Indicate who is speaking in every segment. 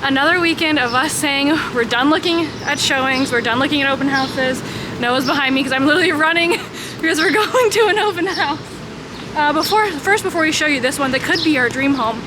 Speaker 1: Another weekend of us saying we're done looking at showings, we're done looking at open houses. Noah's behind me because I'm literally running because we're going to an open house. Before we show you this one that could be our dream home,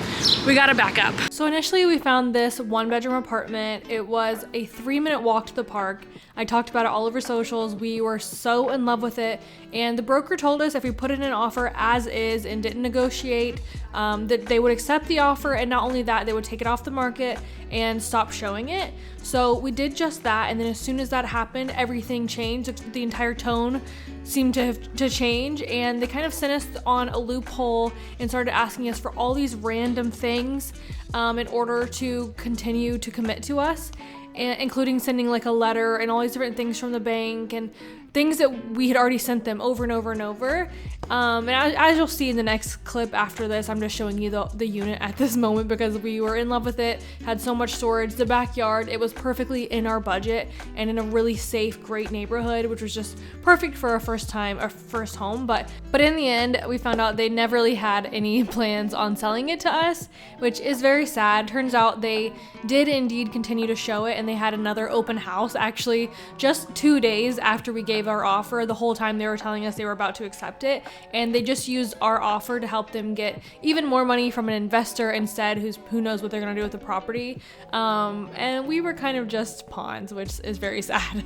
Speaker 1: we gotta back up. So initially we found this 1-bedroom apartment. It was a 3-minute walk to the park. I talked about it all over socials. We were so in love with it, and the broker told us if we put in an offer as is and didn't negotiate, that they would accept the offer, and not only that, they would take it off the market and stop showing it. So we did just that, and then as soon as that happened, everything changed. The entire tone seemed to change, and they kind of sent us on a loophole and started asking us for all these random things in order to continue to commit to us, and including sending like a letter and all these different things from the bank and things that we had already sent them over and over and over. And as you'll see in the next clip after this, I'm just showing you the unit at this moment because we were in love with it, had so much storage, the backyard, it was perfectly in our budget and in a really safe, great neighborhood, which was just perfect for our first home. But in the end, we found out they never really had any plans on selling it to us, which is very sad. Turns out they did indeed continue to show it, and they had another open house actually just 2 days after we gave our offer. The whole time they were telling us they were about to accept it, and they just used our offer to help them get even more money from an investor instead, who knows what they're gonna do with the property. And we were kind of just pawns, which is very sad.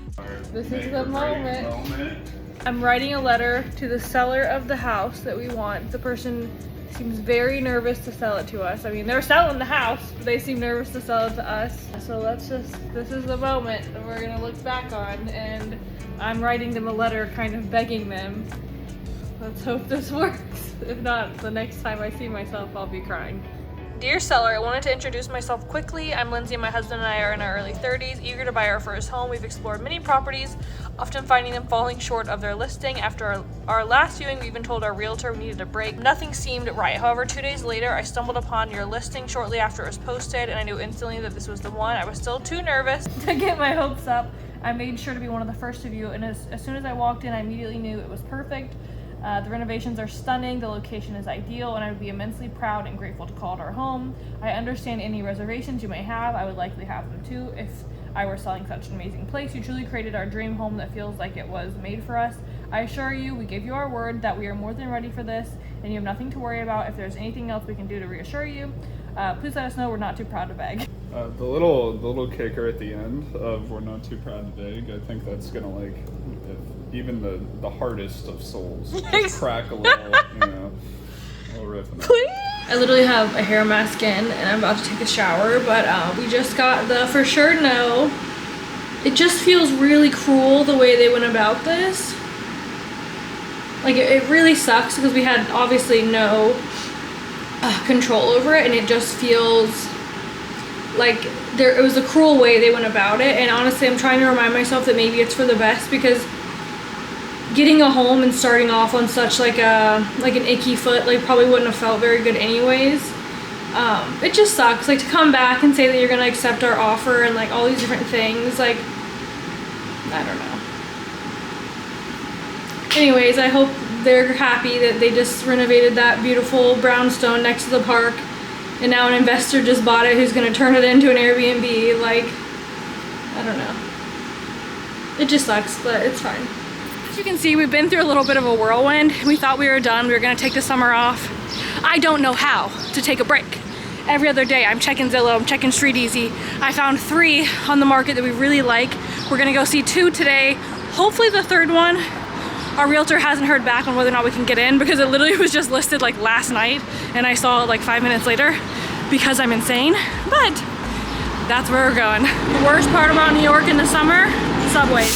Speaker 1: This is the moment. I'm writing a letter to the seller of the house that we want. The person seems very nervous to sell it to us. I mean, they're selling the house, but they seem nervous to sell it to us. So this is the moment that we're gonna look back on, and I'm writing them a letter kind of begging them. Let's hope this works. If not, the next time I see myself, I'll be crying. Dear seller, I wanted to introduce myself quickly. I'm Lindsay, and my husband and I are in our early 30s, eager to buy our first home. We've explored many properties, often finding them falling short of their listing. After our last viewing, we even told our realtor we needed a break. Nothing seemed right. However, 2 days later, I stumbled upon your listing shortly after it was posted, and I knew instantly that this was the one. I was still too nervous to get my hopes up. I made sure to be one of the first to view, and as soon as I walked in, I immediately knew it was perfect. The renovations are stunning, the location is ideal, and I would be immensely proud and grateful to call it our home. I understand any reservations you may have. I would likely have them too if I were selling such an amazing place. You truly created our dream home that feels like it was made for us. I assure you, we give you our word that we are more than ready for this, and you have nothing to worry about. If there's anything else we can do to reassure you, please let us know. We're not too proud to beg.
Speaker 2: The little kicker at the end of "we're not too proud to beg," I think that's gonna, like, even the hardest of souls just crack a little, a little riff.
Speaker 1: I literally have a hair mask in, and I'm about to take a shower, but we just got the for sure no. It just feels really cruel the way they went about this. Like, it really sucks because we had obviously no control over it, and it just feels like it was a cruel way they went about it. And honestly, I'm trying to remind myself that maybe it's for the best, because getting a home and starting off on such like an icky foot probably wouldn't have felt very good anyways. It just sucks, like, to come back and say that you're gonna accept our offer and like all these different things. Like, I don't know. Anyways, I hope they're happy that they just renovated that beautiful brownstone next to the park, and now an investor just bought it who's gonna turn it into an Airbnb. Like, I don't know. It just sucks, but it's fine. As you can see, we've been through a little bit of a whirlwind. We thought we were done. We were gonna take the summer off. I don't know how to take a break. Every other day, I'm checking Zillow, I'm checking StreetEasy. I found 3 on the market that we really like. We're gonna go see 2 today. Hopefully the third one. Our realtor hasn't heard back on whether or not we can get in, because it literally was just listed like last night, and I saw it like 5 minutes later because I'm insane. But that's where we're going. The worst part about New York in the summer, subways.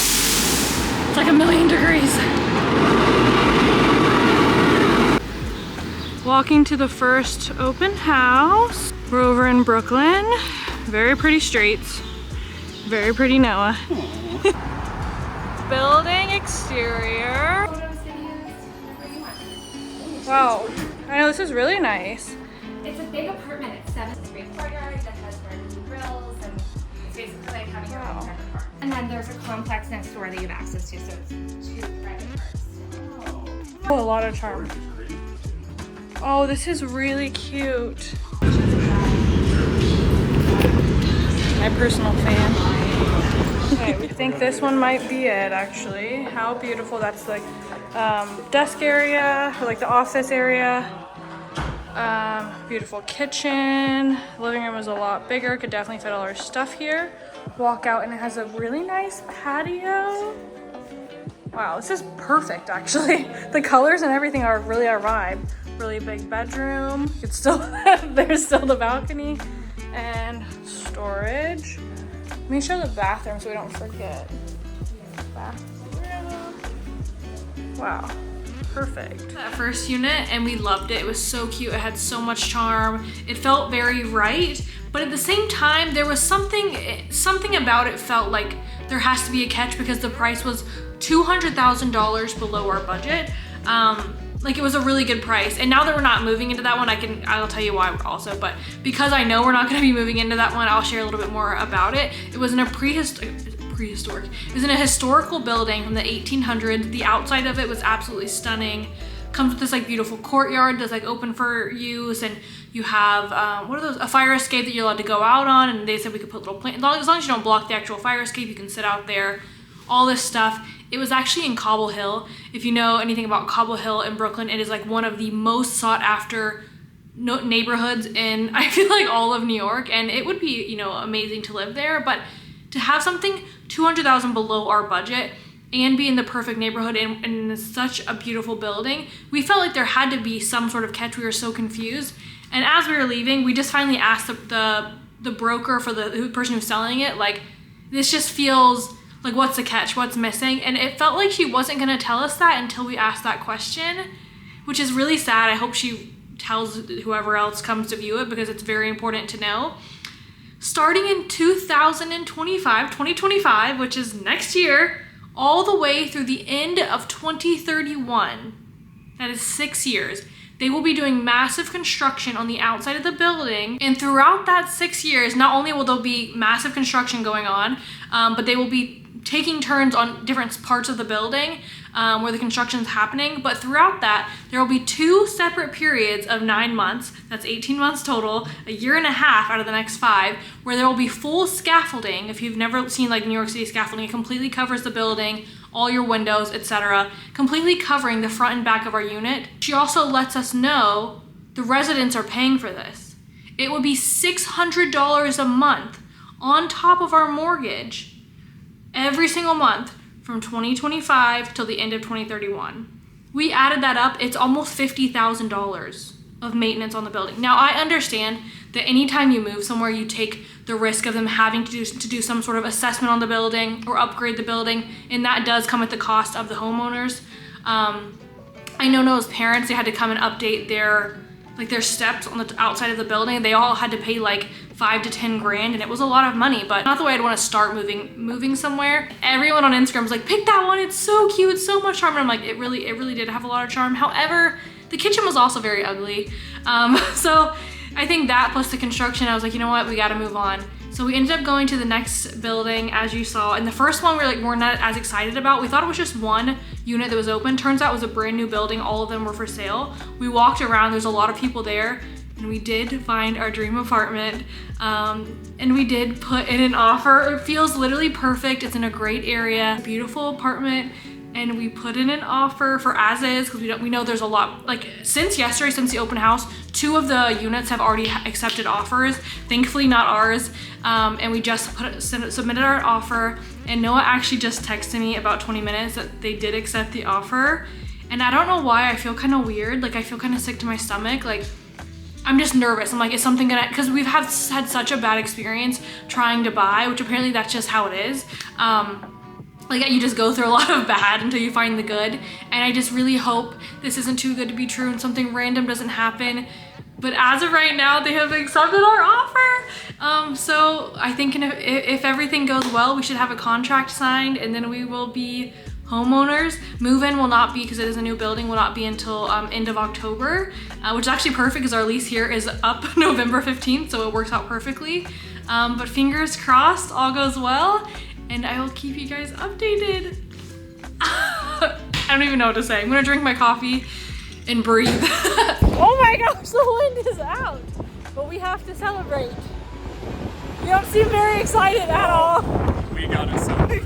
Speaker 1: It's like 1,000,000 degrees. Walking to the first open house. We're over in Brooklyn. Very pretty streets. Very pretty Noah. Building exterior. Wow. I know, this is really nice.
Speaker 3: It's a big apartment. It's 7 great courtyard that has barbecue grills, and it's basically like having your own private park. And then there's a complex next door that you have access to, so it's 2 private parks.
Speaker 1: Oh, a lot of charm. Oh, this is really cute. my personal fan. Okay, we think this one might be it actually. How beautiful. That's like desk area, or like the office area. Beautiful kitchen. Living room is a lot bigger. Could definitely fit all our stuff here. Walk out and it has a really nice patio. Wow, this is perfect actually. The colors and everything are really our vibe. Really big bedroom. It's still there's still the balcony and storage. Let me show the bathroom so we don't forget. Bathroom. Wow. Perfect. That first unit, and we loved it. It was so cute. It had so much charm. It felt very right, but at the same time, there was something about it felt like there has to be a catch because the price was $200,000 below our budget. Like it was a really good price. And now that we're not moving into that one, I'll tell you why also, but because I know we're not gonna be moving into that one, I'll share a little bit more about it. It was in a it was in a historical building from the 1800s. The outside of it was absolutely stunning. Comes with this like beautiful courtyard that's like open for use, and you have what are those? A fire escape that you're allowed to go out on, and they said we could put little plants. As long as you don't block the actual fire escape, you can sit out there. All this stuff. It was actually in Cobble Hill. If you know anything about Cobble Hill in Brooklyn, it is like one of the most sought after neighborhoods in I feel like all of New York, and it would be, you know, amazing to live there. But to have something $200,000 below our budget and be in the perfect neighborhood and in such a beautiful building, we felt like there had to be some sort of catch. We were so confused. And as we were leaving, we just finally asked the broker for the person who's selling it, like, this just feels like, what's the catch? What's missing? And it felt like she wasn't gonna tell us that until we asked that question, which is really sad. I hope she tells whoever else comes to view it because it's very important to know. Starting in 2025, which is next year, all the way through the end of 2031, that is 6 years, they will be doing massive construction on the outside of the building. And throughout that 6 years, not only will there be massive construction going on, but they will be taking turns on different parts of the building where the construction is happening. But throughout that, there will be 2 separate periods of 9 months, that's 18 months total, a year and a half out of the next 5, where there will be full scaffolding. If you've never seen like New York City scaffolding, it completely covers the building, all your windows, etc., completely covering the front and back of our unit. She also lets us know the residents are paying for this. It would be $600 a month on top of our mortgage every single month from 2025 till the end of 2031. We added that up, it's almost $50,000 of maintenance on the building. Now I understand that anytime you move somewhere, you take the risk of them having to do some sort of assessment on the building or upgrade the building, and that does come at the cost of the homeowners. I know Noah's parents, they had to come and update their steps on the outside of the building. They all had to pay like 5 to 10 grand, and it was a lot of money, but not the way I'd want to start moving somewhere. Everyone on Instagram was like, pick that one, it's so cute, it's so much charm. And I'm like, it really did have a lot of charm. However, the kitchen was also very ugly. So I think that plus the construction, I was like, you know what, we gotta move on. So we ended up going to the next building, as you saw. And the first one we're not as excited about. We thought it was just one unit that was open. Turns out it was a brand new building. All of them were for sale. We walked around, there's a lot of people there, and we did find our dream apartment. And we did put in an offer. It feels literally perfect. It's in a great area, beautiful apartment. And we put in an offer for as is, because we know there's a lot, like since yesterday, since the open house, 2 of the units have already accepted offers, thankfully not ours. And we just submitted our offer, and Noah actually just texted me about 20 minutes that they did accept the offer. And I don't know why, I feel kind of weird, like I feel kind of sick to my stomach, like I'm just nervous. I'm like, is something gonna, because we've had such a bad experience trying to buy, which apparently that's just how it is. Like you just go through a lot of bad until you find the good. And I just really hope this isn't too good to be true and something random doesn't happen. But as of right now, they have accepted our offer. So I think if everything goes well, we should have a contract signed, and then we will be homeowners. Move-in will not be, because it is a new building, will not be until end of October, which is actually perfect because our lease here is up November 15th, so it works out perfectly. But fingers crossed, all goes well. And I will keep you guys updated. I don't even know what to say. I'm gonna drink my coffee and breathe. Oh my gosh, the wind is out. But we have to celebrate. You don't seem very excited at all.
Speaker 2: We got it celebrate.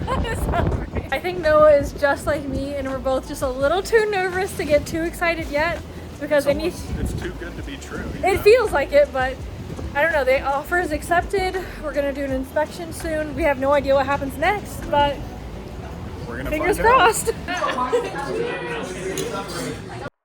Speaker 1: I think Noah is just like me, and we're both just a little too nervous to get too excited yet because
Speaker 2: It's too good to be true.
Speaker 1: It feels like it, but I don't know. The offer is accepted. We're gonna do an inspection soon. We have no idea what happens next, but
Speaker 2: We're gonna
Speaker 1: fingers
Speaker 2: find out.
Speaker 1: crossed.